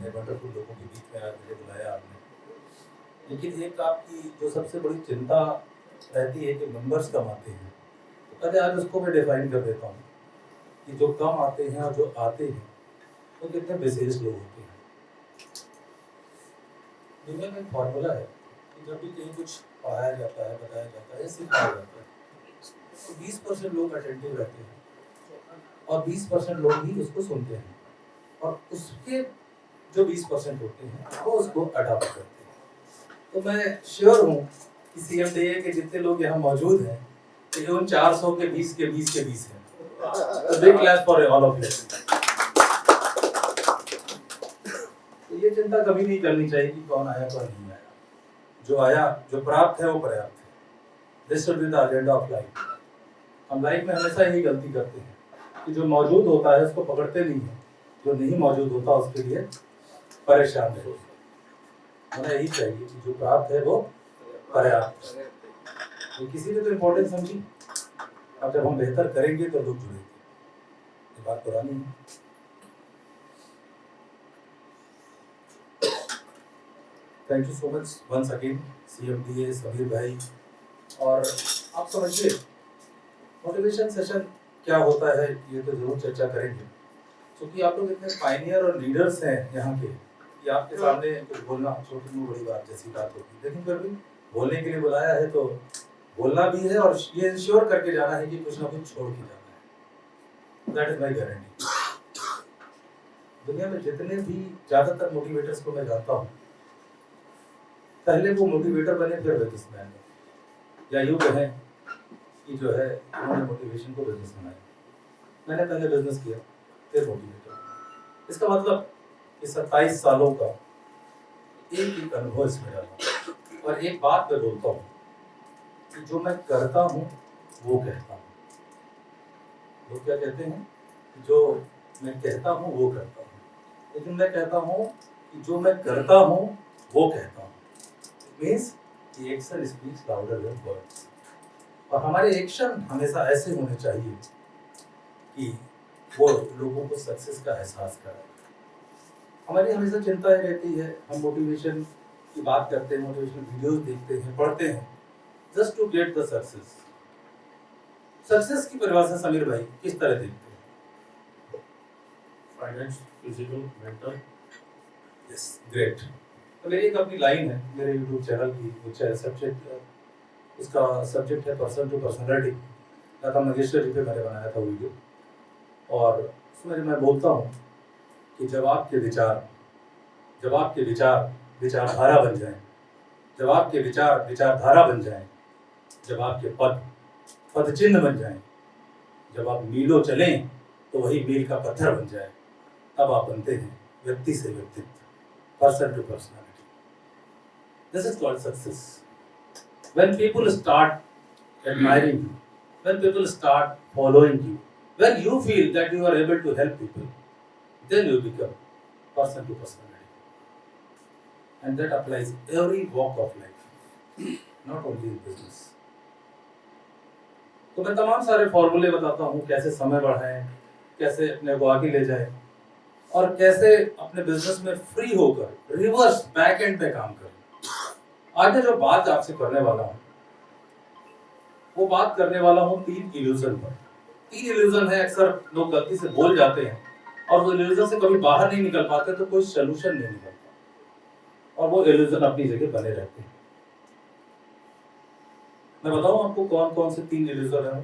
इतने वंडरफुल लोगों के बीच में आज मुझे बुलाया आपने। लेकिन एक आपकी जो सबसे बड़ी चिंता रहती है कि मेंबर्स कम आते हैं, तो पहले आज उसको मैं डिफाइन कर देता हूँ कि जो कम आते हैं और जो आते हैं वो कितने विशेष लोग होते हैं। दुनिया में एक फॉर्मूला है कि जब भी कहीं कुछ पढ़ाया जाता है, बताया जाता है, सिखाया जाता है, तो 20% लोग अटेंटिव रहते हैं और 20% लोग ही उसको सुनते हैं, और उसके जो 20% होते हैं वो उसको अडॉप्ट करते हैं। तो मैं श्योर हूँ कि CMDA के जितने लोग यहाँ मौजूद हैं, तो उन 400 के 20 के 20 के 20 हैं। तो big clap for all of you. तो ये चिंता कभी नहीं करनी चाहिए कि कौन आया कौन नहीं आया। जो आया, जो प्राप्त है वो पर्याप्त है। This should be the agenda of life. हम लाइफ में हमेशा यही गलती करते हैं कि जो मौजूद होता है उसको पकड़ते नहीं है, जो नहीं मौजूद होता उसके लिए परेशान रहे। हमें यही चाहिए कि जो प्राप्त है वो पर्याप्त है। तो किसी ने तो इम्पोर्टेंस समझी, अब जब हम बेहतर करेंगे तो लोग जुड़ेंगे। ये बात पुरानी है। Thank you so much once again CMDA, Sameer भाई। और आप समझिए मोटिवेशन सेशन क्या होता है, ये तो जरूर चर्चा करेंगे, क्योंकि आप लोग इतने पायनियर और लीडर्स हैं यहाँ के कि आपके सामने कुछ बोलना छोटी में बड़ी बात जैसी बात होगी, लेकिन फिर भी बोलने के लिए बुलाया है तो बोलना भी है और ये इंश्योर करके जाना है कि कुछ ना कुछ छोड़ के जाना है। That is my guarantee. दुनिया में जितने भी ज्यादातर मोटिवेटर्स को मैं जानता हूँ, पहले वो मोटिवेटर बने फिर बिजनेसमैन बने, या यूँ कहें कि जो है उन्होंने मोटिवेशन को बिजनेस बनाया। मैंने पहले बिजनेस किया फिर मोटिवेटर। इसका मतलब कि 27 सालों का एक अनुभव इसमें डाला। और एक बात मैं बोलता हूँ कि जो मैं करता हूँ वो कहता हूँ। लोग क्या कहते हैं, जो मैं कहता हूँ वो करता हूँ, लेकिन मैं कहता हूँ कि जो मैं करता हूँ वो कहता हूँ। मीन्स कि action speaks louder than words. और हमारे एक्शन हमेशा ऐसे होने चाहिए कि वो लोगों को सक्सेस का एहसास कराए। हमारी हमेशा चिंता ये रहती है, हम मोटिवेशन की बात करते हैं, मोटिवेशनल वीडियोस देखते हैं, पढ़ते हैं, just to get the success. Success की परिभाषा समीर भाई किस तरह देखते हैं? Finance, physical, mental. Yes, great. तो मेरी एक अपनी लाइन है मेरे यूट्यूब चैनल की, which है सब्जेक्ट, उसका सब्जेक्ट है person to personality. Lata Mangeshkar ji पे मैंने बनाया था वीडियो, और उसमें मैं बोलता हूँ कि जब आपके विचार विचारधारा बन जाएं, जब आपके विचार विचारधारा बन जाएं, जब आपके पद पद चिन्ह बन जाएं, जब आप मीलों चलें तो वही मील का पत्थर बन जाए, तब आप बनते हैं व्यक्ति से व्यक्तित्व, person to personality. This is called success. When people start admiring you, when people start following you, when you feel that you are able to help people, then you become person to personality. And that applies every walk of life, not only in business. तो मैं तमाम सारे फॉर्मूले बताता हूँ, कैसे समय बढ़ाएं, कैसे अपने को आगे ले जाएं, और कैसे अपने बिजनेस में फ्री होकर रिवर्स बैक एंड पे काम करें। आज मैं जो बात आपसे करने वाला हूँ, वो बात करने वाला हूँ 3 इल्यूजन पर। 3 इल्यूजन है, अक्सर लोग गलती से बोल जाते हैं और वो इल्यूजन से कभी बाहर नहीं निकल पाते, तो कोई सोल्यूशन नहीं निकलता और वो इल्यूजन अपनी जगह बने रहते हैं। मैं बताऊं आपको कौन कौन से 3 इल्यूजन हैं,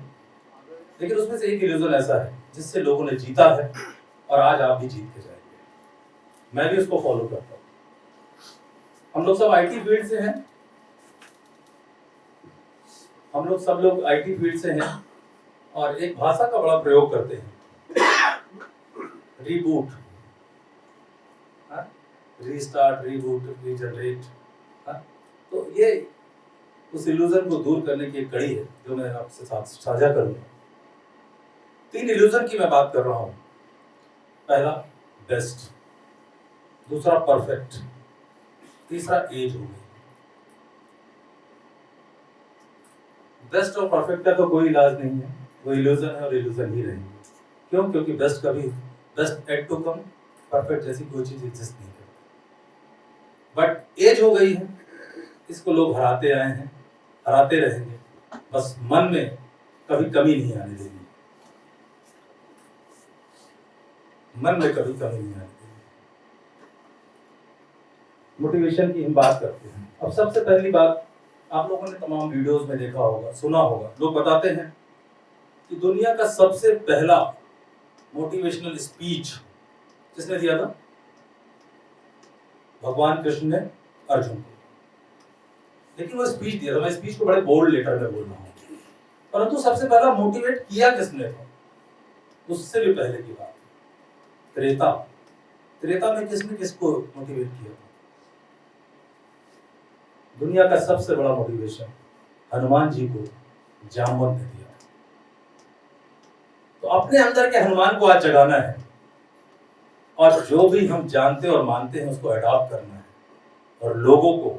लेकिन उसमें से एक इल्यूजन ऐसा है जिससे लोगों ने जीता है और आज आप भी जीत के जाएंगे। मैं भी उसको फॉलो करता हूँ। हम लोग सब IT फील्ड से हैं, हम लोग सब लोग IT फील्ड से हैं, और एक भाषा का बड़ा प्रयोग करते हैं, रीबूट, रीस्टार्ट, रीबूट, रीजनरेट। तो ये उस इल्यूजन को दूर करने की एक कड़ी है जो मैं आपसे साझा करूंगा। 3 इल्यूजन की मैं बात कर रहा हूं। पहला बेस्ट, दूसरा परफेक्ट, तीसरा एज हो गई। बेस्ट और परफेक्ट का तो कोई इलाज नहीं है, वो इल्यूजन है और इल्यूजन ही रहेंगे। क्यों? क्योंकि बेस्ट कभी best at to come, perfect जैसी कोई चीज एग्जिस्ट नहीं करती। बट एज हो गई है, इसको लोग हराते आए हैं, हराते रहेंगे, बस मन में कभी कमी नहीं आने देगी, मन में कभी कमी नहीं आने देगी। मोटिवेशन की हम बात करते हैं। अब सबसे पहली बात, आप लोगों ने तमाम वीडियोस में देखा होगा, सुना होगा, लोग बताते हैं कि दुनिया का सबसे पहला मोटिवेशनल स्पीच किसने दिया था? भगवान कृष्ण ने अर्जुन को। लेकिन वो स्पीच दिया था, मैं स्पीच को बड़े बोल्ड लेटर में बोल रहा हूँ, परंतु सबसे पहला मोटिवेट किया किसने था? उससे भी पहले की बात, त्रेता। त्रेता में किसने किसको मोटिवेट किया था? दुनिया का सबसे बड़ा मोटिवेशन हनुमान जी को जामवंत ने दिया। तो अपने अंदर के हनुमान को आज जगाना है, और जो भी हम जानते और मानते हैं उसको अडॉप्ट करना है, और लोगों को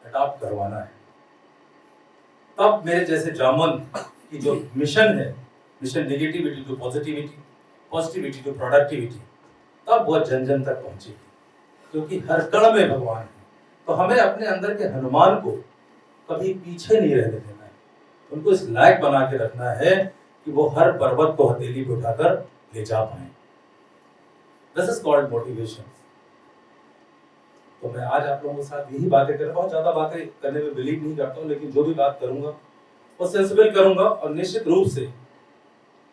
अडॉप्ट करवाना है। तब मेरे जैसे जामवंत की जो मिशन है, mission negativity to positivity, positivity to productivity, तब वो जन जन तक पहुंचेगी, क्योंकि हर कण में भगवान है। तो हमें अपने अंदर के हनुमान को कभी पीछे नहीं रहने देना है, उनको इस लायक बना के रखना है कि वो हर पर्वत को हथेली पे उठाकर ले जा पाए। This is called motivation. तो मैं आज आप लोगों के साथ यही बातें कर, बहुत ज्यादा बातें करने में बिलीव नहीं करता हूँ, लेकिन जो भी बात करूंगा वो सेंसिबल करूंगा। और निश्चित रूप से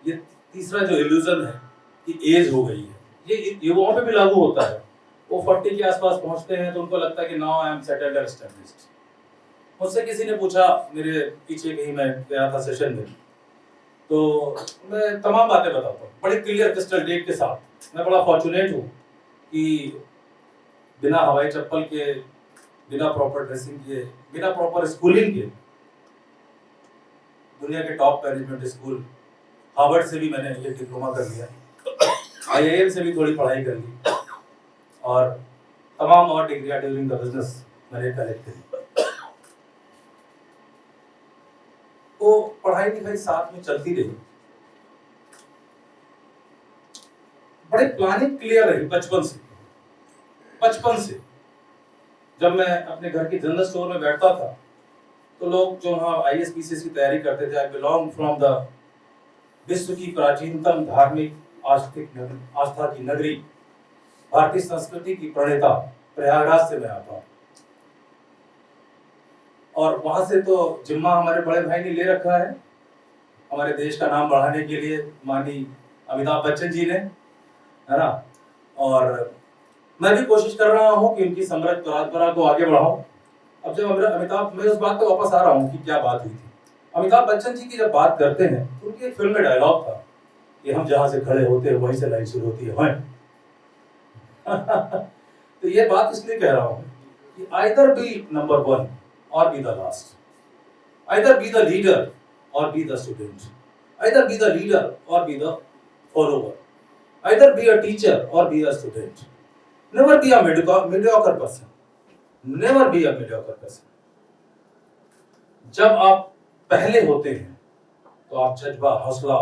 ये तीसरा जो इल्यूजन है कि एज हो गई है, ये युवाओं पे भी लागू होता है। वो 40 के आसपास पहुंचते हैं तो उनको लगता है कि नाउ आई एम सेटल्ड और एस्टैब्लिश्ड। मुझसे किसी ने पूछा, मेरे पीछे कहीं मैं गया था सेशन में, तो मैं तमाम बातें बताता हूँ बड़े क्लियर क्रिस्टल डेट के साथ। मैं बड़ा फॉर्चुनेट हूँ कि बिना हवाई चप्पल के, बिना प्रॉपर ड्रेसिंग के, बिना प्रॉपर स्कूलिंग के, दुनिया के टॉप मैनेजमेंट स्कूल हार्वर्ड से भी मैंने ये डिप्लोमा कर लिया, IIM से भी थोड़ी पढ़ाई कर ली, और तमाम और डिग्रियां ड्यूरिंग द बिजनेस मैंने कलेक्ट करी। तो पढ़ाई लिखाई साथ में चलती रही, बड़े प्लानिंग क्लियर रही बचपन से। जब मैं अपने घर के जनरल स्टोर में बैठता था तो लोग जो वहाँ IAS PCS की तैयारी करते थे, आई बिलोंग फ्रॉम द विश्व की प्राचीनतम धार्मिक आस्था की नगरी, भारतीय संस्कृति की प्रणेता प्रयागराज से मैं आता हूँ। और वहां से तो जिम्मा हमारे बड़े भाई ने ले रखा है, हमारे देश का नाम बढ़ाने के लिए, माननीय अमिताभ बच्चन जी ने, है ना। और मैं भी कोशिश कर रहा हूँ कि उनकी समृद्ध परंपरा को आगे बढ़ाऊं। अब जब अमिताभ, मैं उस बात पे वापस आ रहा हूँ कि क्या बात हुई थी। अमिताभ बच्चन जी की जब बात करते हैं तो उनकी एक फिल्म में डायलॉग था कि हम जहां से खड़े होते हैं वहीं से लाइन शुरू होती है। तो ये बात इसलिए कह रहा हूँ कि either be number 1 or be the last, either be the leader or be the student, either be the leader or be the follower, either be a teacher or be a student. Never be a mediocre person, never be a mediocre person. जब आप पहले होते हैं तो आप जज्बा, हौसला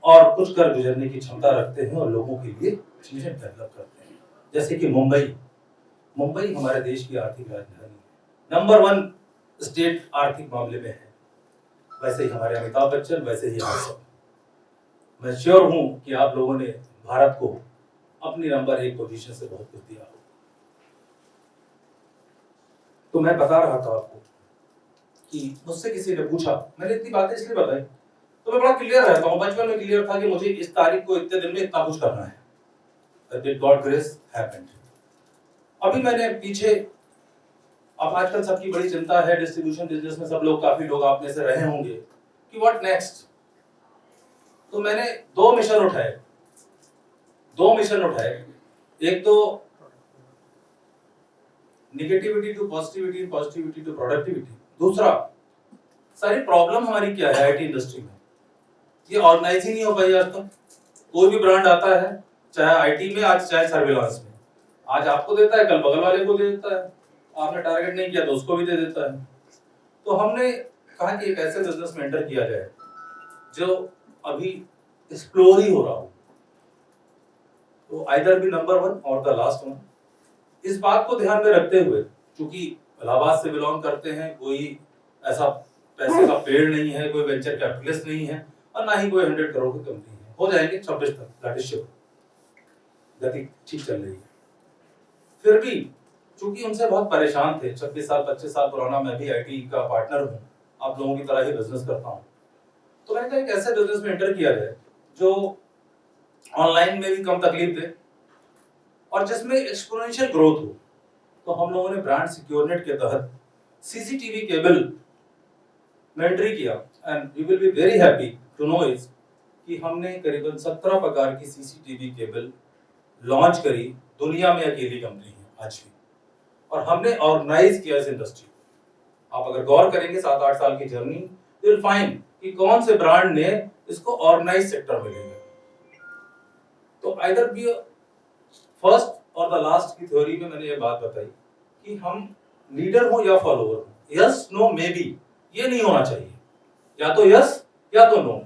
और कुछ कर गुजरने की क्षमता रखते हैं और लोगों के लिए चीजें डेवलप करते हैं। जैसे कि मुंबई हमारे देश की आर्थिक राजधानी, नंबर 1 स्टेट आर्थिक मामले में है, वैसे ही हमारे अमिताभ बच्चन, वैसे ही हम सब। मैं श्योर हूं कि आप लोगों ने भारत को अपनी नंबर 1 पोजीशन से बहुत कुछ दिया हो। तो मैं बता रहा था आपको कि मुझसे किसी ने पूछा, मैंने इतनी बातें इसलिए बताई तो मैं बड़ा क्लियर रहता हूँ। बचपन में क्लियर था कि मुझे इस तारीख को इतने दिन में इतना कुछ करना है। That God grace happened. अभी मैंने पीछे, अब आजकल सबकी बड़ी चिंता है डिस्ट्रीब्यूशन बिजनेस में, सब लोग, काफी लोग आप में से रहे होंगे कि व्हाट नेक्स्ट। तो मैंने 2 मिशन उठाए। एक तो negativity to positivity, positivity to productivity. दूसरा, सारी प्रॉब्लम हमारी क्या है आईटी इंडस्ट्री में, ये ऑर्गेनाइज ही नहीं हो पाई आज तक। कोई भी ब्रांड आता है, चाहे आईटी में, आज चाहे सर्विलांस में, आज आपको देता है, कल बगल वाले को दे देता है, आपने टारगेट नहीं किया तो उसको भी दे देता है। तो हमने कहा कि एक ऐसे बिजनेस में एंटर किया जाए जो अभी एक्सप्लोर ही हो रहा हो। तो आइदर बी नंबर 1 और द लास्ट वन। इस बात को ध्यान में रखते हुए, क्योंकि इलाहाबाद से बिलोंग करते हैं, कोई ऐसा पैसे का पेड़ नहीं है, कोई वेंचर कैपिटलिस्ट नहीं है और ना ही कोई 100 करोड़ की कंपनी है, हो जाएंगे 26 तक, दैट इज श्योर, गति ठीक चल रही है। फिर भी चूंकि उनसे बहुत परेशान थे, 26 साल 25 साल पुराना मैं भी आईटी का पार्टनर हूँ, आप लोगों की तरह ही बिजनेस करता हूँ, तो मैंने कहा एक ऐसे बिजनेस में एंटर किया जाए जो ऑनलाइन में भी कम तकलीफ दे और जिसमें एक्सपोनेंशियल ग्रोथ हो। तो हम लोगों ने ब्रांड सिक्योरनेट के तहत सीसीटीवी केबल में एंट्री किया and you will be very happy to know is कि हमने करीबन 17 प्रकार की सीसीटीवी केबल लॉन्च करी, दुनिया में अकेली कंपनी है आज भी, और हमने ऑर्गेनाइज किया इस इंडस्ट्री। आप अगर गौर करेंगे 7-8 साल की जर्नी, यू विल फाइंड कि कौन से ब्रांड ने इसको ऑर्गेनाइज सेक्टर में ले लिया। तो आइदर बी फर्स्ट और द लास्ट की थ्योरी में मैंने ये बात बताई कि हम लीडर हो या फॉलोअर हो, यस नो मे बी, ये नहीं होना चाहिए, या तो यस या तो नो।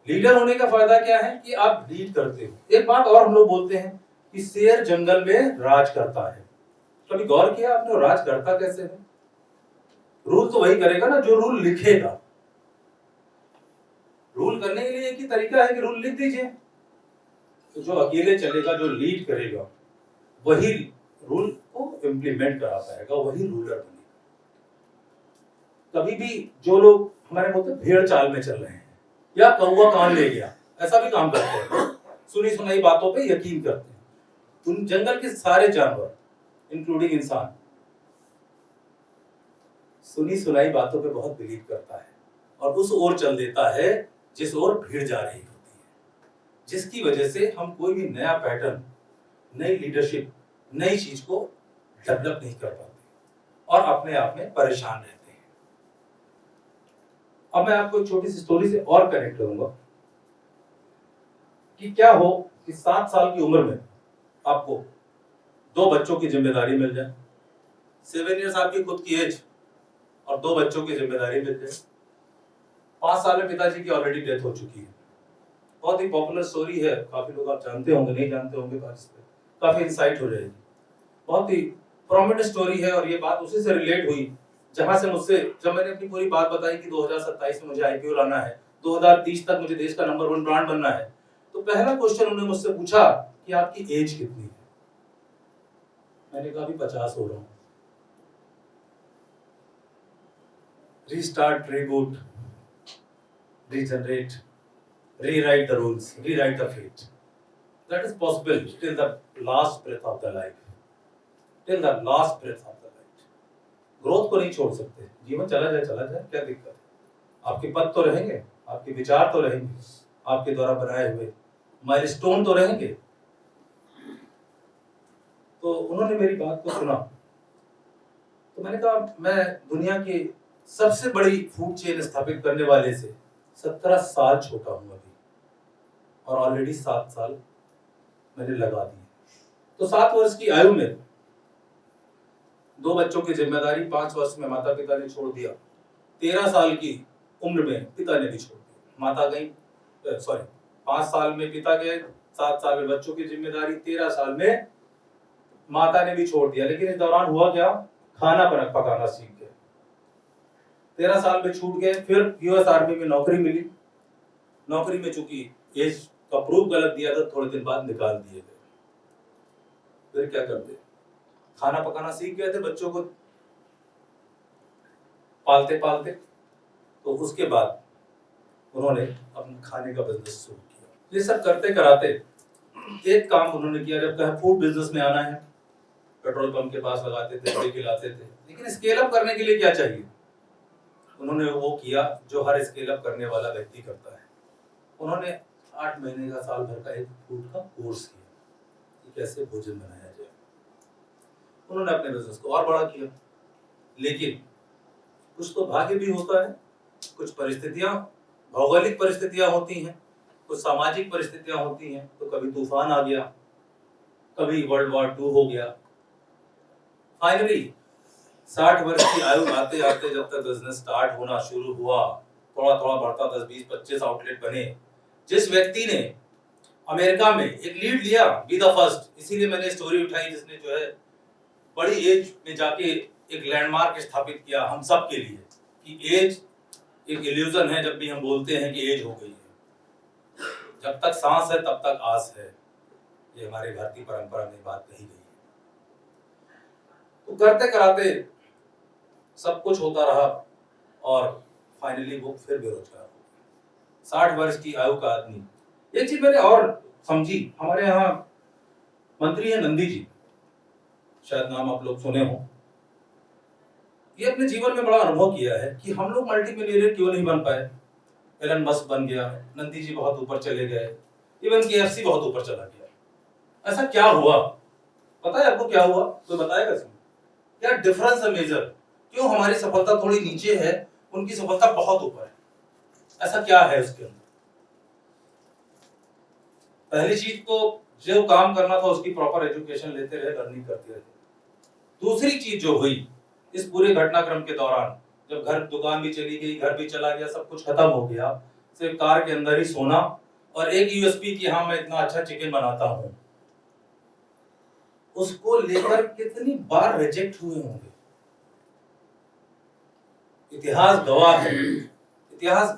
लीडर होने का फायदा क्या है कि आप लीड करते हो। एक बात और हम लोग बोलते हैं कि शेर जंगल में राज करता है, कभी गौर किया आपने राज करता कैसे है? रूल तो वही करेगा ना जो रूल लिखेगा। रूल करने के लिए एक ही तरीका है कि रूल लिख दीजिए, तो जो अकेले चलेगा, जो लीड करेगा, वही रूल को इम्प्लीमेंट करा पाएगा, वही रूलर बनेगा। कभी भी जो लोग हमारे बोलते भेड़ चाल में चल रहे हैं या कौवा कान ले गया, ऐसा भी काम करते हैं, सुनी सुनाई बातों पे यकीन करते हैं। उन जंगल के सारे जानवर इंक्लूडिंग इंसान सुनी सुनाई बातों पे बहुत बिलीव करता है और उस ओर चल देता है जिस ओर भीड़ जा रही होती है, जिसकी वजह से हम कोई भी नया पैटर्न, नई लीडरशिप, नई चीज को डेवलप नहीं कर पाते और अपने आप में परेशान रहते हैं। अब मैं आपको एक छोटी सी स्टोरी से और कनेक्ट करूंगा कि क्या हो कि 7 साल की उम्र में आपको 2 बच्चों की जिम्मेदारी मिल जाए, 7 इयर्स आपकी खुद की एज और 2 बच्चों की जिम्मेदारी मिल जाए। 5 साल में पिताजी की ऑलरेडी डेथ हो चुकी है। बहुत ही पॉपुलर स्टोरी है, काफी लोग आप जानते होंगे, नहीं जानते होंगे तो इस पे काफी इंसाइट हो जाएगी। बहुत ही प्रोमिनेंट स्टोरी है और ये बात उसी से रिलेट हुई जहां से मुझसे, जब मैंने अपनी पूरी बात बताई कि 2027 में मुझे आईपीओ लाना है, 2030 तक मुझे देश का नंबर 1 ब्रांड बनना है, तो पहला क्वेश्चन उन्होंने मुझसे पूछा कि आपकी एज कितनी है। मैंने कहा अभी 50 हो रहा हूं। Restart, reboot, regenerate, rewrite the rules, rewrite the fate. That is possible till the last breath of the life. Till the last breath of the life. Growth को नहीं छोड़ सकते, जीवन चला जाए क्या दिक्कत है? आपके पद तो रहेंगे, आपके विचार तो रहेंगे, आपके द्वारा बनाए हुए माइलस्टोन तो रहेंगे। तो उन्होंने मेरी बात को सुना, तो मैंने कहा मैं दुनिया की सबसे बड़ी फूड चेन स्थापित करने वाले से 17 साल छोटा हूं अभी, और ऑलरेडी 7 साल मैंने लगा दिए। तो 7 वर्ष की आयु में 2 बच्चों की जिम्मेदारी 5 वर्ष में माता पिता ने छोड़ दिया, 13 साल की उम्र में पिता ने भी छोड़ दिया। माता गई, 5 साल में पिता गए, 7 साल में बच्चों की जिम्मेदारी, 13 साल में माता ने भी छोड़ दिया। लेकिन इस दौरान हुआ क्या, खाना पकाना सीख गए। 13 साल में छूट गए, फिर यूएस आर्मी में नौकरी मिली। नौकरी में चूंकि एज का प्रूफ गलत दिया था, थोड़े दिन बाद निकाल दिए गए। फिर क्या करते, खाना पकाना सीख गए थे बच्चों को पालते पालते। तो उसके बाद उन्होंने अपने खाने का बिजनेस शुरू किया। ये सब करते कराते एक काम उन्होंने किया, जब कहा फूड बिजनेस में आना है, पेट्रोल पंप के पास लगाते थे, बड़े खिलाते थे, लेकिन स्केल अप करने के लिए क्या चाहिए, उन्होंने वो किया जो हर स्केल अप करने वाला व्यक्ति करता है। उन्होंने 8 महीने का, साल भर का एक फूड का कोर्स किया कि कैसे भोजन बनाया जाए। उन्होंने अपने बिजनेस को और बड़ा किया, लेकिन कुछ तो भाग्य भी होता है, कुछ परिस्थितियां, भौगोलिक परिस्थितियां होती हैं, कुछ सामाजिक परिस्थितियां होती हैं। तो कभी तूफान आ गया, कभी वर्ल्ड वॉर 2 हो गया। फाइनली 60 वर्ष की आयु आते आते जब तक बिजनेस स्टार्ट होना शुरू हुआ, थोड़ा थोड़ा बढ़ता 10, 20, 25 आउटलेट बने। जिस व्यक्ति ने अमेरिका में एक लीड लिया, बी द फर्स्ट, इसीलिए मैंने स्टोरी उठाई जिसने जो है बड़ी एज में जाके एक लैंडमार्क स्थापित किया हम सब के लिए कि एज एक इल्यूजन है। जब भी हम बोलते हैं कि एज हो गई है, जब तक सांस है तब तक आस है, ये हमारे भारतीय परंपरा में बात कही गई है। तो करते कराते सब कुछ होता रहा और फाइनली वो फिर बेरोजगार हो गए। 60 वर्ष की आयु का आदमी। एक चीज मैंने और समझी, हमारे यहाँ मंत्री है नंदी जी, शायद नाम आप लोग सुने हो। ये अपने जीवन में बड़ा अनुभव किया है कि हम लोग मल्टी मिलियनेयर क्यों नहीं बन पाए। एलन मस्क बन गया, नंदी जी बहुत ऊपर चले गए, इवन केएफसी बहुत ऊपर चला गया। ऐसा क्या हुआ? पता है आपको क्या हुआ? कोई बताएगा इसमें? क्या डिफरेंस है मेजर? क्यों हमारी सफलता थोड़ी नीचे है, उनकी सफलता बहुत ऊपर है? ऐसा क्या है उसके अंदर? पहली चीज तो जो काम करना था उसकी प्रॉपर एजुकेशन लेते रहे, लर्निंग करते रहे। दूसरी चीज जो हुई इस पूरे घटनाक्रम के दौरान, जब घर दुकान भी चली गई, घर भी चला गया, सब कुछ खत्म हो गया, सिर्फ कार के अंदर ही सोना और एक यूएसपी कि हाँ मैं इतना अच्छा चिकन बनाता हूं, उसको लेकर कितनी बार रिजेक्ट हुए होंगे। इतिहास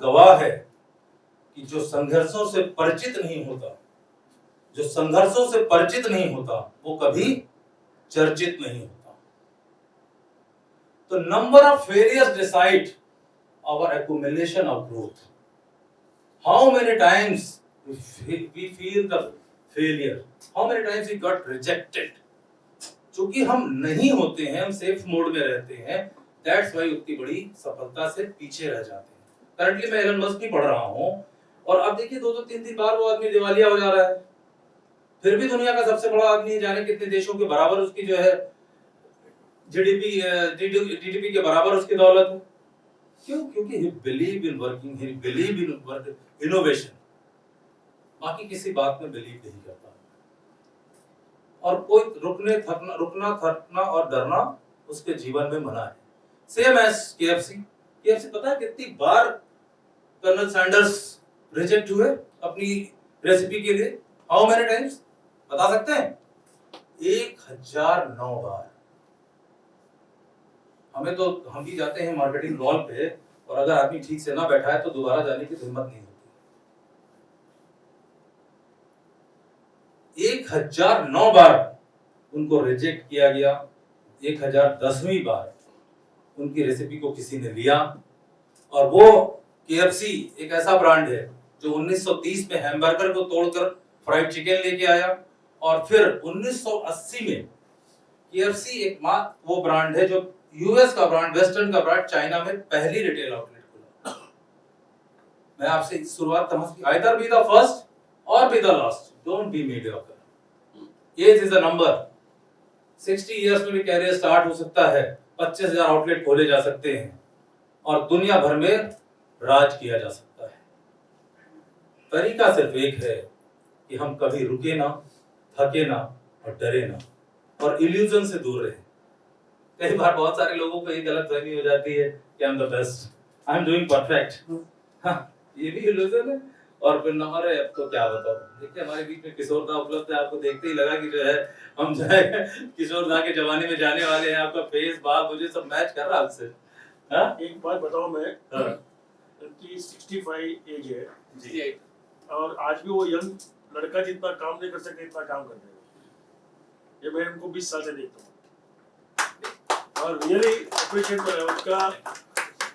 गवाह है कि जो संघर्षों से परिचित नहीं होता, जो संघर्षों से परिचित नहीं होता, वो कभी चर्चित नहीं होता। तो number of failures decide our accumulation of growth. How many times we feel the failure? How many times we got rejected? क्योंकि हम नहीं होते हैं, हम सेफ मोड में रहते हैं, दैट्स वाई उतनी बड़ी सफलता से पीछे रह जाते हैं। करंटली मैं एलन मस्क की पढ़ रहा हूं और अब देखिए 2-3 बार वो आदमी दिवालिया हो जा रहा है, फिर भी दुनिया का सबसे बड़ा आदमी है, जाने कितने देशों के बराबर उसकी जो है जीडीपी के बराबर उसकी दौलत है। क्यों? क्योंकि he believe in working, he believe in innovation। बाकी किसी बात में बिलीव नहीं करता और कोई रुकना थकना और डरना उसके जीवन में मना है। सेम एज केएफसी पता है कितनी बार कर्नल सैंडर्स रिजेक्ट हुए अपनी रेसिपी के लिए? हाउ मेनी टाइम्स बता सकते हैं? 1009 बार। हमें तो हम भी जाते हैं मार्केटिंग कॉल पे और अगर आदमी ठीक से ना बैठा है तो दोबारा जाने की हिम्मत नहीं होती। 1009 बार उनको रिजेक्ट किया गया, 1010वीं बार उनकी रेसिपी को किसी ने लिया। और वो केएफसी एक ऐसा ब्रांड है जो 1930 में हैमबर्गर को तोड़कर फ्राइड चिकन लेके आया और फिर 1980 में केएफसी एक वो ब्रांड है जो यूएस का ब्रांड, वेस्टर्न का ब्रांड, चाइना में पहली रिटेल आउटलेट खुला। मैं आपसे शुरुआत समझ की, either be the first or be the last, don't be mediocre. Age is a number. 60 years में भी कैरियर स्टार्ट हो सकता है, 25,000 आउटलेट खोले जा सकते हैं और दुनिया भर में राज किया जा सकता है। तरीका सिर्फ एक है कि हम कभी रुके ना, थके ना और डरे ना और इल्यूजन से दूर रहे। कई बार बहुत सारे लोगों को ये गलतफहमी हो जाती है कि I am the best, I am doing perfect. ये भी इल्यूजन है। और फिर नंबर है, अब तो क्या बताओ। देखिए हमारे बीच में किशोर दा उपलब्ध है, आपको देखते ही लगा कि जो है हम जो है किशोर दा के जमाने में जाने वाले हैं। आपका फेस बाल मुझे सब मैच कर रहा है आपसे। एक बात बताओ, मैं कि 65 एज है जी और आज भी वो यंग लड़का जितना काम नहीं कर सकते इतना काम कर रहे हैं। ये मैं उनको 20 साल से देखता हूँ और रियली अप्रिशिएट कर रहा है उसका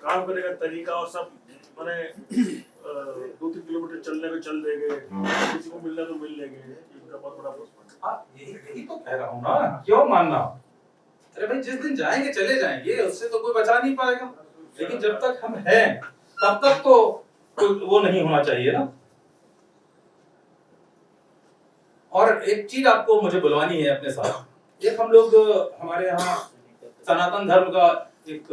काम करने का तरीका और सब। मैंने 2-3 किलोमीटर चलने में चल देंगे, किसी को मिलना तो मिल लेंगे, इनका बहुत बड़ा प्लस। हाँ यही तो कह रहा हूँ ना, क्यों मानना। अरे भाई जिस दिन जाएंगे चले जाएंगे, उससे तो कोई बचा नहीं पाएगा, लेकिन जब तक हम हैं तब तक तो वो नहीं होना चाहिए ना। और एक चीज आपको मुझे बुलवानी है अपने साथ। एक हम लोग हमारे यहाँ सनातन धर्म का एक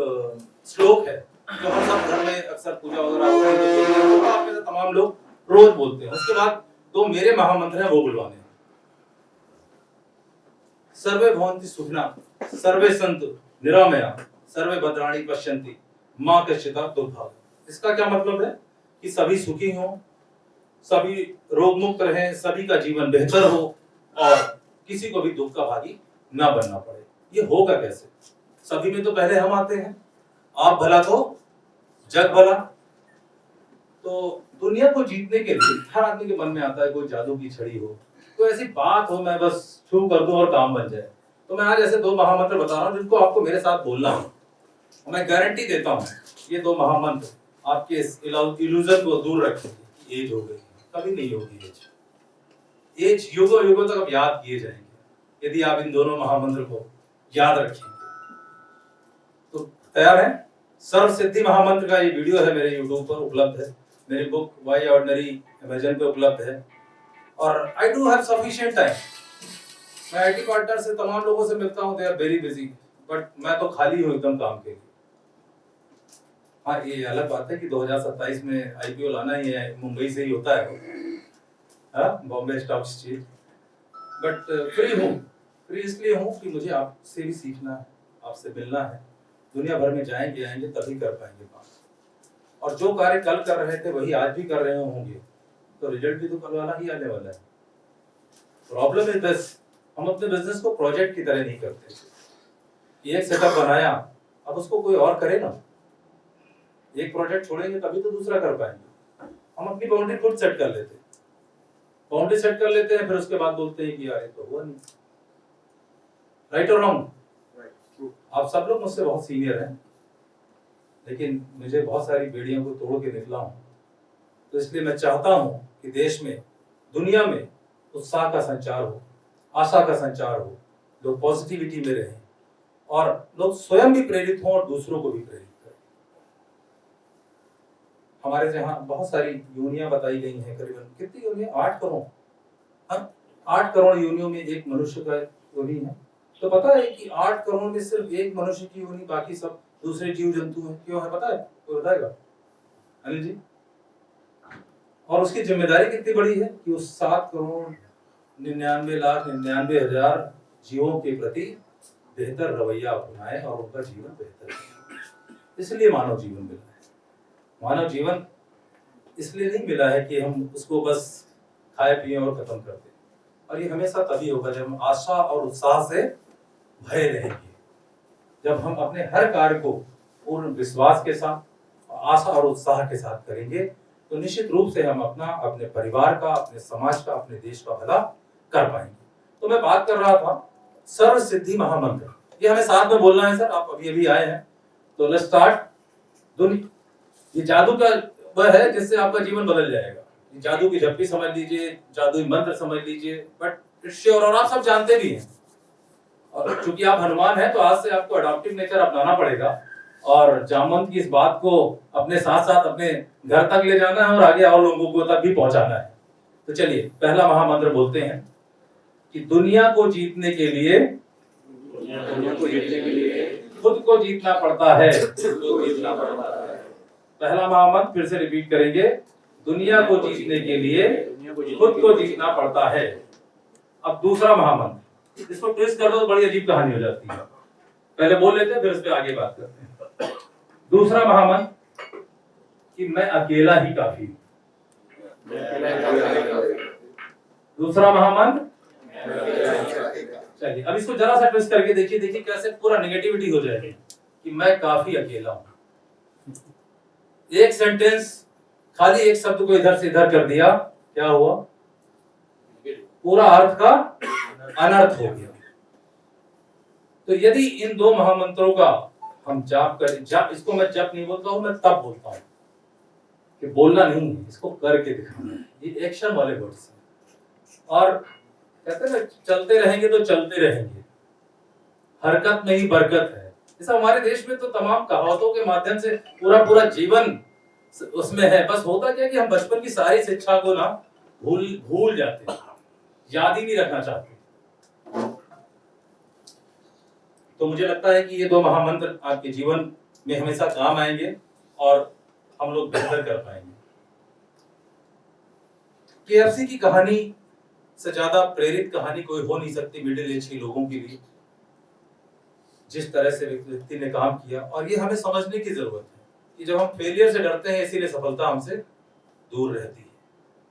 श्लोक है जो हम सब घर में अक्सर पूजा वगैरह होती है, तमाम लोग रोज बोलते हैं। उसके बाद 2 मेरे महामंत्र हैं, वो बुलवाने हैं। सर्वे भवन्ति सुखिनः, सर्वे सन्तु निरामया, सर्वे भद्राणि पश्यन्ति, मां कश्चित् दुर्भाग्। इसका क्या मतलब है कि सभी सुखी हों, सभी रोग मुक्त रहें, सभी का जीवन बेहतर हो और किसी को भी दुख का भागी ना बनना पड़े। ये होगा कैसे? सभी में तो पहले हम आते हैं, आप भला तो जग भला। तो दुनिया को जीतने के लिए हर आदमी के मन में आता है कोई जादू की छड़ी हो, कोई ऐसी बात हो मैं बस छू कर दूं और काम बन जाए। तो मैं आज ऐसे 2 महामंत्र बता रहा हूं जिनको आपको मेरे साथ बोलना है। मैं गारंटी देता हूं ये 2 महामंत्र आपके इस इल्यूजन को दूर रखेंगे। एज हो गई, कभी नहीं होगी एज। एज युगों युगों तक अब याद किए जाएंगे यदि आप इन दोनों महामंत्र को याद रखेंगे। तो तैयार है? सर्व सिद्धि महामंत्र का ये वीडियो है मेरे YouTube पर उपलब्ध है, मेरी बुक वाई ऑर्डिनरी अमेज़न पे उपलब्ध है। और I do have sufficient time. मैं आईटी पार्टनर से तमाम लोगों से मिलता हूं, they are very busy, but मैं तो खाली हूं एकदम काम के लिए। हाँ, ये अलग बात है कि 2027 में आईपीओ लाना ही है, मुंबई से ही होता है, हाँ, Bombay stock exchange. But free हूँ, फ्री इसलिए हूँ कि मुझे आपसे भी सीखना है, आपसे मिलना है। दुनिया भर में जाएंगे आएंगे तभी कर पाएंगे काम। और जो कार्य कल कर रहे थे वही आज भी कर रहे होंगे, तो रिजल्ट भी तो कल वाला ही आने वाला है। प्रॉब्लम इज दिस, हम अपने बिजनेस को प्रोजेक्ट की तरह नहीं करते। एक सेटअप बनाया, अब उसको कोई और करे ना। एक प्रोजेक्ट छोड़ेंगे तभी तो दूसरा कर पाएंगे। हम अपनी बाउंड्री खुद सेट कर लेते हैं, बाउंड्री सेट कर लेते हैं, फिर उसके बाद बोलते हैं कि यार ये तो हुआ नहीं। राइट और रॉन्ग? आप सब लोग मुझसे बहुत सीनियर हैं, लेकिन मुझे बहुत सारी बेड़ियों को तोड़ के निकला हूं। तो इसलिए मैं चाहता हूं कि देश में, दुनिया में उत्साह का संचार हो, आशा का संचार हो, लोग पॉजिटिविटी में रहें और लोग स्वयं भी प्रेरित हों और दूसरों को भी प्रेरित करें। हमारे यहाँ बहुत सारी यूनियां बताई गई हैं, करीबन कितनी यूनियां? 8 करोड़। हाँ, 8 करोड़ यूनियों में एक मनुष्य का योनि है। तो पता है कि 8 करोड़ में सिर्फ एक मनुष्य की योनि, बाकी सब दूसरे जीव जंतु हैं। क्यों है पता है? कोई बताएगा? अनिल जी। और उसकी जिम्मेदारी कितनी बड़ी है कि उस 7 करोड़ 99,99,000 जीवों के प्रति बेहतर रवैया अपनाए और उनका जीवन बेहतर है। इसलिए मानव जीवन मिला है। मानव जीवन इसलिए नहीं मिला है कि हम उसको बस खाए पिए और खत्म कर दें। और ये हमेशा तभी होगा जब हम आशा और उत्साह से भरे रहेंगे, जब हम अपने हर कार्य को पूर्ण विश्वास के साथ, आशा और उत्साह के साथ करेंगे, तो निश्चित रूप से हम अपना, अपने परिवार का, अपने समाज का, अपने देश का भला कर पाएंगे। तो मैं बात कर रहा था सर्व सिद्धि महामंत्र। ये हमें साथ में बोलना है सर, आप अभी अभी आए हैं तो लेट्स स्टार्ट। ये जादू का वह है जिससे आपका जीवन बदल जाएगा। जादू की झप्पी समझ लीजिए, जादुई मंत्र समझ लीजिए, बट इट्स श्योर, और आप सब जानते भी हैं। और चूंकि आप हनुमान हैं तो आज से आपको अडॉप्टिव नेचर अपनाना पड़ेगा और जामवंत की इस बात को अपने साथ साथ अपने घर तक ले जाना है और आगे और लोगों को तक भी पहुंचाना है। तो चलिए पहला महामंत्र बोलते हैं कि दुनिया को जीतने के लिए खुद को जीतना पड़ता है। पहला महामंत्र फिर से रिपीट करेंगे, दुनिया को जीतने के लिए खुद को जीतना पड़ता है। अब दूसरा महामंत्र, इसको ट्विस्ट कर दो तो बड़ी अजीब कहानी हो जाती है। पहले बोल लेते हैं फिर इस पे आगे बात करते हैं। दूसरा महामंत्र कि मैं अकेला ही काफी हूं। दूसरा महामंत्र, चलिए अब इसको जरा सा ट्विस्ट करके देखिए, देखिए कैसे पूरा नेगेटिविटी हो जाएगी कि मैं काफी अकेला हूं। एक सेंटेंस, खाली एक शब्द को इधर से इधर कर दिया, क्या हुआ? पूरा अर्थ का अनर्थ हो गया। तो यदि इन 2 महामंत्रों का हम जाप करें, इसको मैं जप नहीं बोलता हूं, मैं तब बोलता हूं कि बोलना नहीं है, इसको करके दिखाना है। ये एक्शन वाले वर्ड्स हैं। और कहते हैं ना, चलते रहेंगे तो चलते रहेंगे, हरकत में ही बरकत है। जैसा हमारे देश में तो तमाम कहावतों के माध्यम से पूरा जीवन उसमें है। बस होता क्या कि हम बचपन की सारी शिक्षा को ना भूल जाते हैं, याद ही नहीं रखना चाहते। तो मुझे लगता है कि ये 2 महामंत्र आपके जीवन में हमेशा काम आएंगे और हम लोग बेहतर कर पाएंगे। केएफसी की कहानी से ज्यादा प्रेरित कहानी कोई हो नहीं सकती मिडिल एज के लोगों के लिए, जिस तरह से व्यक्ति ने काम किया। और ये हमें समझने की जरूरत है कि जब हम फेलियर से डरते हैं इसीलिए सफलता हमसे दूर रहती है।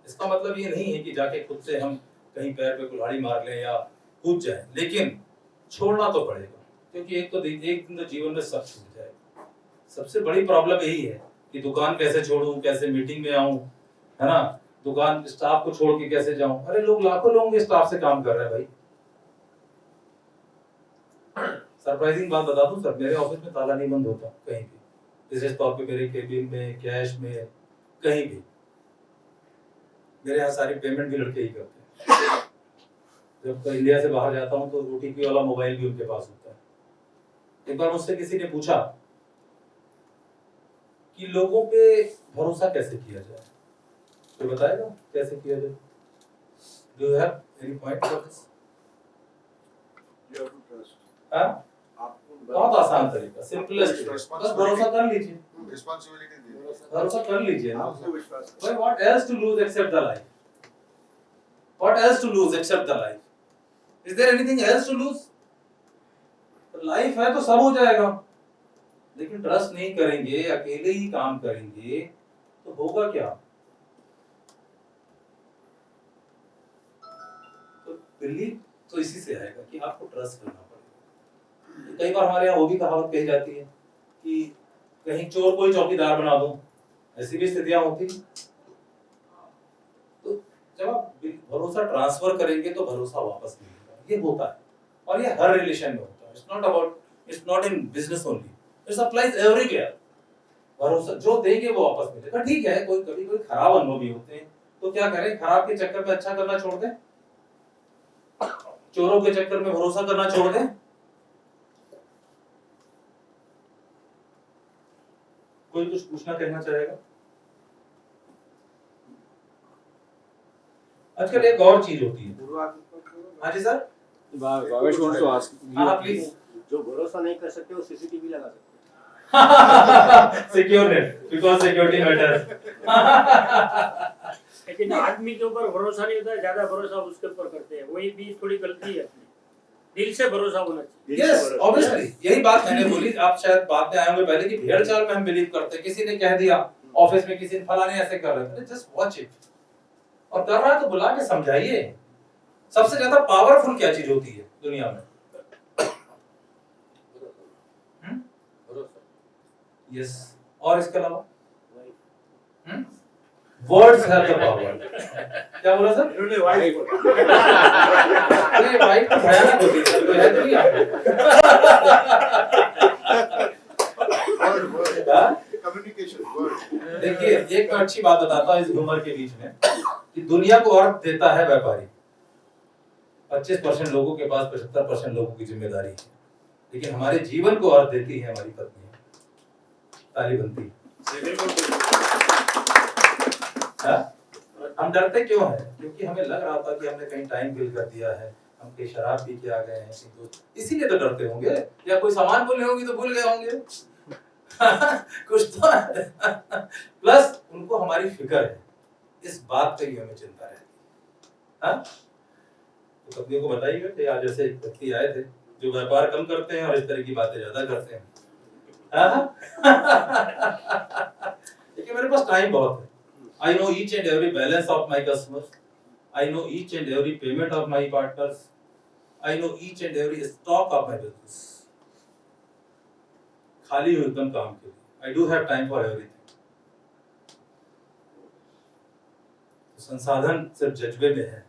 इसका मतलब ये नहीं है कि जाके खुद से हम कहीं पैर पे कुल्हाड़ी मार लें या कूद जाएं, लेकिन छोड़ना तो पड़ेगा। क्योंकि एक दिन तो जीवन में सब छूट जाएगा। सबसे बड़ी प्रॉब्लम यही है कि दुकान कैसे छोड़ूं, कैसे मीटिंग में आऊं, है ना, दुकान स्टाफ को छोड़ के कैसे जाऊं। अरे लोग लाखों लोगों के स्टाफ से काम कर रहे हैं भाई। सरप्राइजिंग बात बता दूं सर, मेरे ऑफिस में ताला नहीं बंद होता कहीं भी, विशेष तौर पे मेरे केबिन में, कैश में, कहीं भी। मेरे यहाँ सारी पेमेंट भी लड़के ही करते हैं। जब तो इंडिया से बाहर जाता हूँ तो ओटीपी वाला मोबाइल भी उनके पास होता है। एक बार मुझसे किसी ने पूछा कि लोगों पे भरोसा कैसे किया जाए, तो बताएगा कैसे किया जाए? Do you have any point for this? You have to trust. हां, आपको बहुत आसान तरीका, सिंपलेस्ट, बस भरोसा कर लीजिए, रिस्पांसिबिलिटी दे। भरोसा कर लीजिए ना। आपको विश्वास Why, what else to lose except the life? What else to lose except the life? Is there anything else to lose? Life है तो सब हो जाएगा, लेकिन ट्रस्ट नहीं करेंगे, अकेले ही काम करेंगे तो होगा क्या? तो बिलीव तो इसी से आएगा कि आपको ट्रस्ट करना पड़ेगा। कई बार हमारे यहाँ वो भी कहावत कही जाती है कि कहीं चोर कोई चौकीदार बना दो, ऐसी भी स्थितियां होती। तो जब आप भरोसा ट्रांसफर करेंगे तो भरोसा वापस मिलेगा, ये होता है और ये हर रिलेशन में होता है। It's not in business only, it's applies everywhere. भरोसा जो देंगे वो वापस मिलेगा। ठीक है, कोई कभी कोई खराब अनुभव भी होते हैं, तो क्या करें, खराब के चक्कर में अच्छा करना छोड़ दें, चोरों के चक्कर में भरोसा करना छोड़ दें। कोई कुछ पूछना कहना चाहेगा? आजकल एक और चीज होती है। हाँ जी sir, Bhavesh wants to ask, हाँ प्लीज। जो भरोसा नहीं कर सकते वो सीसीटीवी लगा सकते हैं। Secure net, because security matters. लेकिन आदमी के ऊपर भरोसा नहीं होता, ज्यादा भरोसा उसके ऊपर करते हैं, वही भी थोड़ी गलती है अपनी। दिल से भरोसा होना चाहिए। यस, ऑब्वियसली यही बात मैंने बोली। आप शायद बात में आए होंगे पहले कि भेड़ चाल में हम बिलीव करते हैं। किसी ने कह दिया ऑफिस में, किसी ने फलाने ऐसे कर रहे थे, जस्ट वॉच इट। और कर रहा है तो बुला के समझाइए। सबसे ज्यादा पावरफुल क्या चीज होती है दुनिया में? यस, और इसके अलावा वर्ड्स हैव द पावर। क्या बोला सर? इन्होंने वाइफ अरे वाइफ तो भयानक होती है, कोई है तो नहीं आप? Communication word. देखिए, एक अच्छी बात बताता हूँ इस घूमर के बीच में कि दुनिया को अर्थ देता है व्यापारी। 25% लोगों के पास 75% लोगों की जिम्मेदारी है, लेकिन हमारे जीवन को अर्थ देती है हमारी पत्नी। ताली बनती है। हम डरते क्यों हैं? क्योंकि हमें लग रहा था कि हमने कहीं टाइम किल कर दिया है, हम कहीं शराब पी के आ गए हैं, इसीलिए तो डरते होंगे, या कोई सामान भूले होंगे तो भूल गए होंगे। कुछ तो प्लस उनको हमारी फिक्र है, इस बात पे ही हमें चिंता रहती है। तो कंपनियों को बताइएगा कि आज ऐसे एक व्यक्ति आए थे जो व्यापार कम करते हैं और इस तरह की बातें ज्यादा करते हैं। देखिए, मेरे पास टाइम बहुत है। I know each and every balance of my customers. I know each and every payment of my partners. I know each and every stock of my business. खाली हूँ एकदम काम के लिए। I do have time for everything. संसाधन सिर्फ जज्बे में है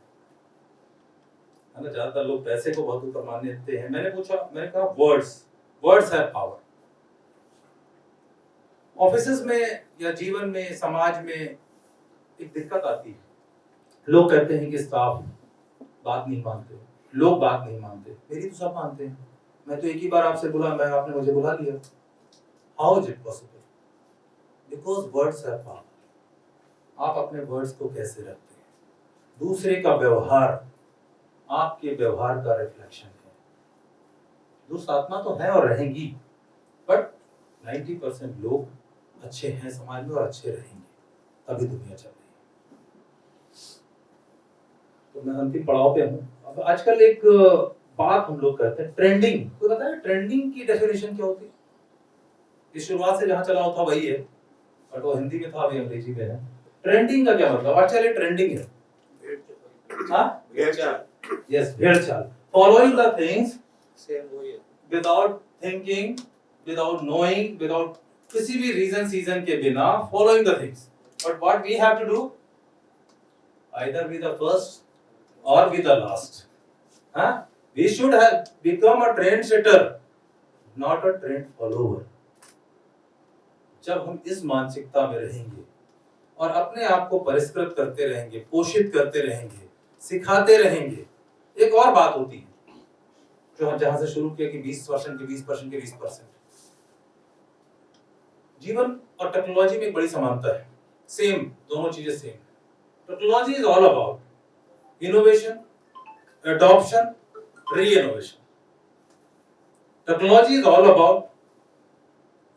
ना? ज्यादातर लोग पैसे को बहुत ऊपर मान लेते हैं। मैंने कहा वर्ड्स हैव पावर। ऑफिसेस में या जीवन में, समाज में एक दिक्कत आती है। लोग कहते हैं कि स्टाफ बात नहीं मानते, लोग बात नहीं मानते। मेरी तो सब मानते हैं। मैं तो एक ही बार आपसे बुला, आपने मुझे बुला लिया। How is it possible? Because words have power. आप अपने वर्ड्स को कैसे रखते हैं, दूसरे का व्यवहार आपके व्यवहार का रिफ्लेक्शन है। दुष्ट आत्मा तो है और रहेंगी, बट 90% लोग अच्छे हैं समाज में और अच्छे रहेंगे, तभी दुनिया चल रही है। तो मैं अंतिम पड़ाव पे हूँ। अब आजकल एक बात हम लोग करते हैं, ट्रेंडिंग। तो बताया ट्रेंडिंग की डेफिनेशन क्या होती है? इस शुरुआत से जहां चला था वही है, बट वो हिंदी में था, अभी अंग्रेजी में है। ट्रेंडिंग का क्या मतलब? आजकल ये ट्रेंडिंग है, हाँ, भेड़ चाल। यस, भेड़ चाल। फॉलोइंग द थिंग्स सेम वही है without thinking, without knowing, without किसी भी रीजन सीजन के बिना following the things. But what we have to do, either be the first or be the last. We should have become a trend setter, not a trend follower. जब हम इस मानसिकता में रहेंगे और अपने आप को परिष्कृत करते रहेंगे, पोषित करते रहेंगे, सिखाते रहेंगे. एक और बात होती है जो हम जहां से शुरू किया कि 20% के 20% के 20%. जीवन और टेक्नोलॉजी में एक बड़ी समानता है. सेम, दोनों चीजें same. Technology is all about innovation, adoption, re-innovation. Technology is all about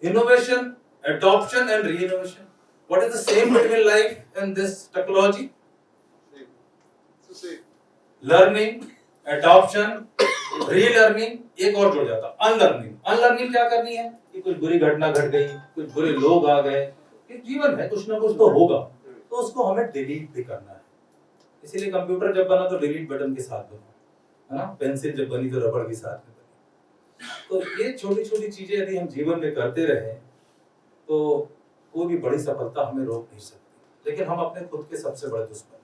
innovation, adoption and re-innovation. What is the same between life and this technology? Same. Learning, adoption, re-learning. एक और जुड़ जाता, unlearning. Unlearning क्या करनी है कि कुछ बुरी घटना घट गई, कुछ बुरे लोग आ गए. ये जीवन है, कुछ ना कुछ तो होगा, तो उसको हमें डिलीट भी करना है. इसीलिए कंप्यूटर जब बना तो डिलीट बटन के साथ बना, है ना. पेंसिल जब बनी तो रबड़ के साथ में बनी. तो ये छोटी छोटी चीजें यदि हम जीवन में करते रहें तो कोई भी बड़ी सफलता हमें रोक नहीं सकती. लेकिन हम अपने खुद के सबसे बड़े दुश्मन हैं.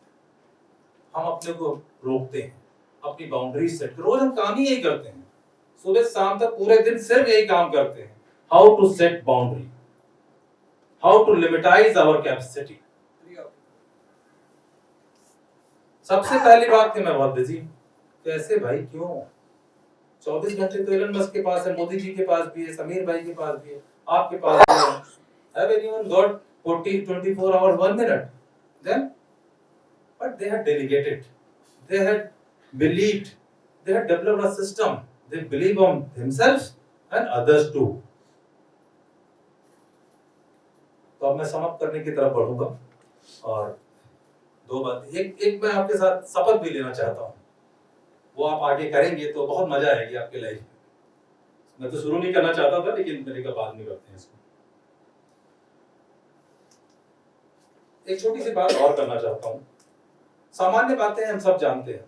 हम अपने को रोकते हैं, अपनी बाउंड्रीज सेट. रोज हम काम ही यही करते हैं, सुबह शाम तक पूरे दिन सिर्फ यही काम करते हैं. How to set boundary, how to limitize our capacity. सबसे पहली बात कि मैं बहुत बिजी. कैसे भाई, क्यों? 24 घंटे तो एलन मस्क के पास है, मोदी जी के पास भी है, समीर भाई के पास भी है, आपके पास भी है. Have anyone got 24 hours 1 minute? Then, but they had delegated, they had believed, they had developed a system. They believe on themselves and others too. तो अब मैं समाप्त करने की तरफ बढ़ूंगा और दो बात. एक मैं आपके साथ शपथ भी लेना चाहता हूँ. वो आप आगे करेंगे तो बहुत मजा आएगी आपके लाइफ में. मैं तो शुरू नहीं करना चाहता था, लेकिन मेरे का बाद में करते हैं इसको. एक छोटी सी बात और करना चाहता हूँ. सामान्य बातें हम सब जानते हैं,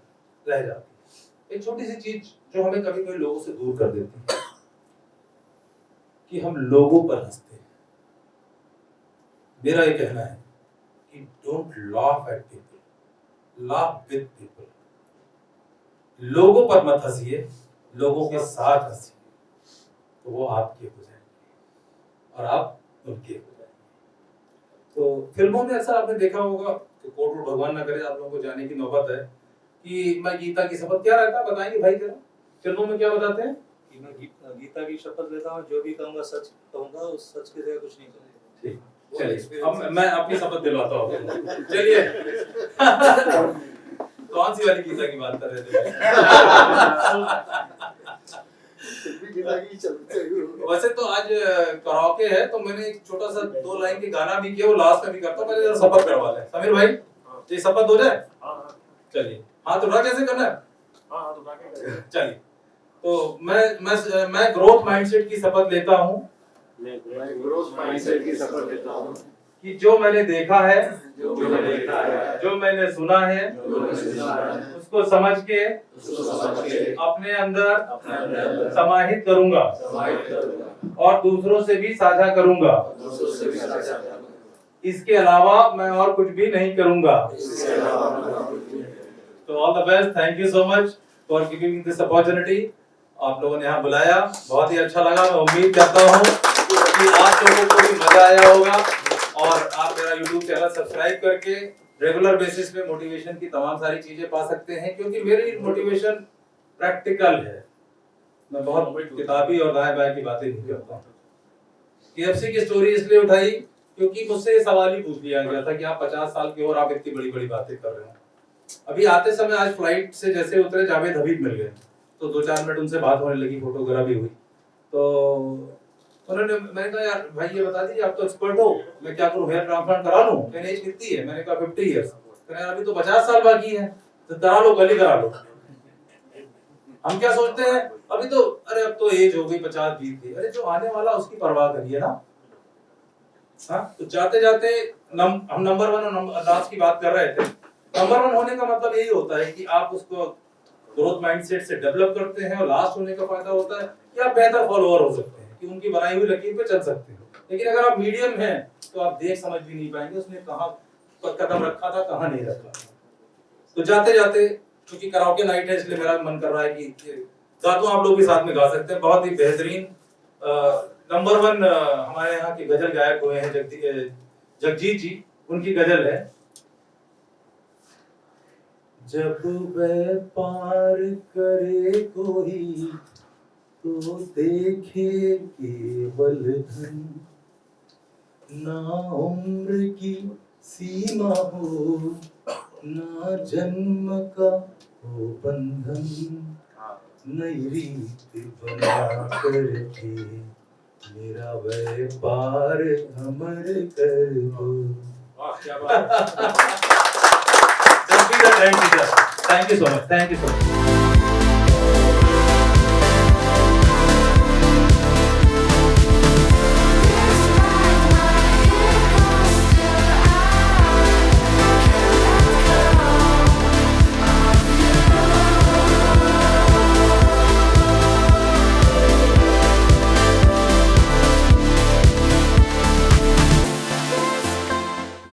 रह जाती है. एक छोटी सी चीज जो हमें कभी कभी लोगों से दूर कर देती है कि हम लोगों पर हंसते हैं. मेरा ये कहना है कि don't laugh at people, laugh with people. लोगों पर मत हंसिए, लोगों के साथ हंसिए, तो वो आपके हो जाएंगे और आप उनके हो जाएंगे. तो फिल्मों में अक्सर आपने देखा होगा कि कोट भगवान ना करे आप लोगों को जाने की नौबत है कि मैं गीता की शपथ. क्या रहता है बताएंगे भाई जरा, फिल्मों में क्या बताते हैं कि मैं गीता की शपथ लेता हूँ, जो भी कहूँगा सच कहूँगा, उस सच के जगह कुछ नहीं कहूँगा. ठीक, चलिए अब मैं अपनी शपथ दिलवाता हूँ. चलिए कौन सी वाली गीता की बात कर रहे थे? वैसे तो आज कराओके है तो मैंने एक छोटा सा 2 लाइन के गाना भी किया, वो लास्ट में भी करता हूँ. पहले जरा शपथ करवा लें. समीर भाई ये शपथ हो जाए. चलिए हाथ उठा कैसे करना है? चलिए तो मैं ग्रोथ माइंडसेट की शपथ लेता हूँ. मैं ग्रोथ माइंडसेट की शपथ लेता हूँ कि जो मैंने देखा है, जो मैंने सुना है, उसको समझ के अपने अंदर समाहित करूंगा और दूसरों से भी साझा करूंगा. इसके अलावा मैं और कुछ भी नहीं करूंगा. तो all the best. Thank you so much for giving this opportunity. आप लोगों ने यहाँ बुलाया, बहुत ही अच्छा लगा. मैं उम्मीद करता हूँ कि आप लोगों को भी मजा आया होगा और आप मेरा YouTube चैनल सब्सक्राइब करके रेगुलर बेसिस पे मोटिवेशन की तमाम सारी चीजें पा सकते हैं. क्योंकि मेरी मोटिवेशन प्रैक्टिकल है. मैं बहुत किताबी और दाएं बाएं की बातें नहीं करता हूँ. KFC की स्टोरी इसलिए उठाई क्योंकि मुझसे ये सवाल ही पूछ लिया गया था कि आप 50 साल के हो और आप इतनी बड़ी बड़ी बातें कर रहे हो. अभी आते समय आज फ्लाइट से जैसे उतरे जावेद हबीब मिल गए, तो 2-4 मिनट उनसे बात होने लगी, फोटोग्राफी हुई. तो उन्होंने, मैंने कहा यार भाई ये बता दीजिए आप तो एक्सपर्ट हो, मैं क्या करूं, हेयर ट्रांसप्लांट करा लूं? मेरी एज कितनी है? मैंने कहा 50 इयर्स. तो यार अभी तो 50 साल बाकी है, तो करा लो, कल ही करा लो. हम क्या सोचते हैं अभी तो, अरे अब तो एज हो गई 50 बीत गई. अरे जो आने वाला उसकी परवाह करिए ना. हाँ, तो जाते जाते हम नंबर 1 और नंबर लास्ट की बात कर रहे थे. नंबर 1 होने का मतलब यही होता है कि आप उसको ग्रोथ माइंडसेट से डेवलप करते हैं और लास्ट होने का फायदा होता है या बेहतर फॉलोअर हो सकते हैं कि उनकी बनाई हुई लकीर पे चल सकते हो। लेकिन अगर आप मीडियम हैं तो आप देख समझ भी नहीं पाएंगे उसने कहाँ कदम रखा था, कहाँ नहीं रखा था। तो जाते जाते, क्योंकि कराओके नाइट है इसलिए मेरा मन कर रहा है कि गा दूं, आप लोग भी साथ में गा सकते हैं। बहुत ही बेहतरीन नंबर 1 हमारे यहाँ के गजल गायक हुए हैं जगजीत जी, उनकी गजल है। जब वह पार करे कोई तो देखे केवल धन, ना उम्र की सीमा हो ना जन्म का हो बंधन, नई रीत बना करके मेरा व्यापार अमर कर दो। वाह क्या बात है। Thank you so much.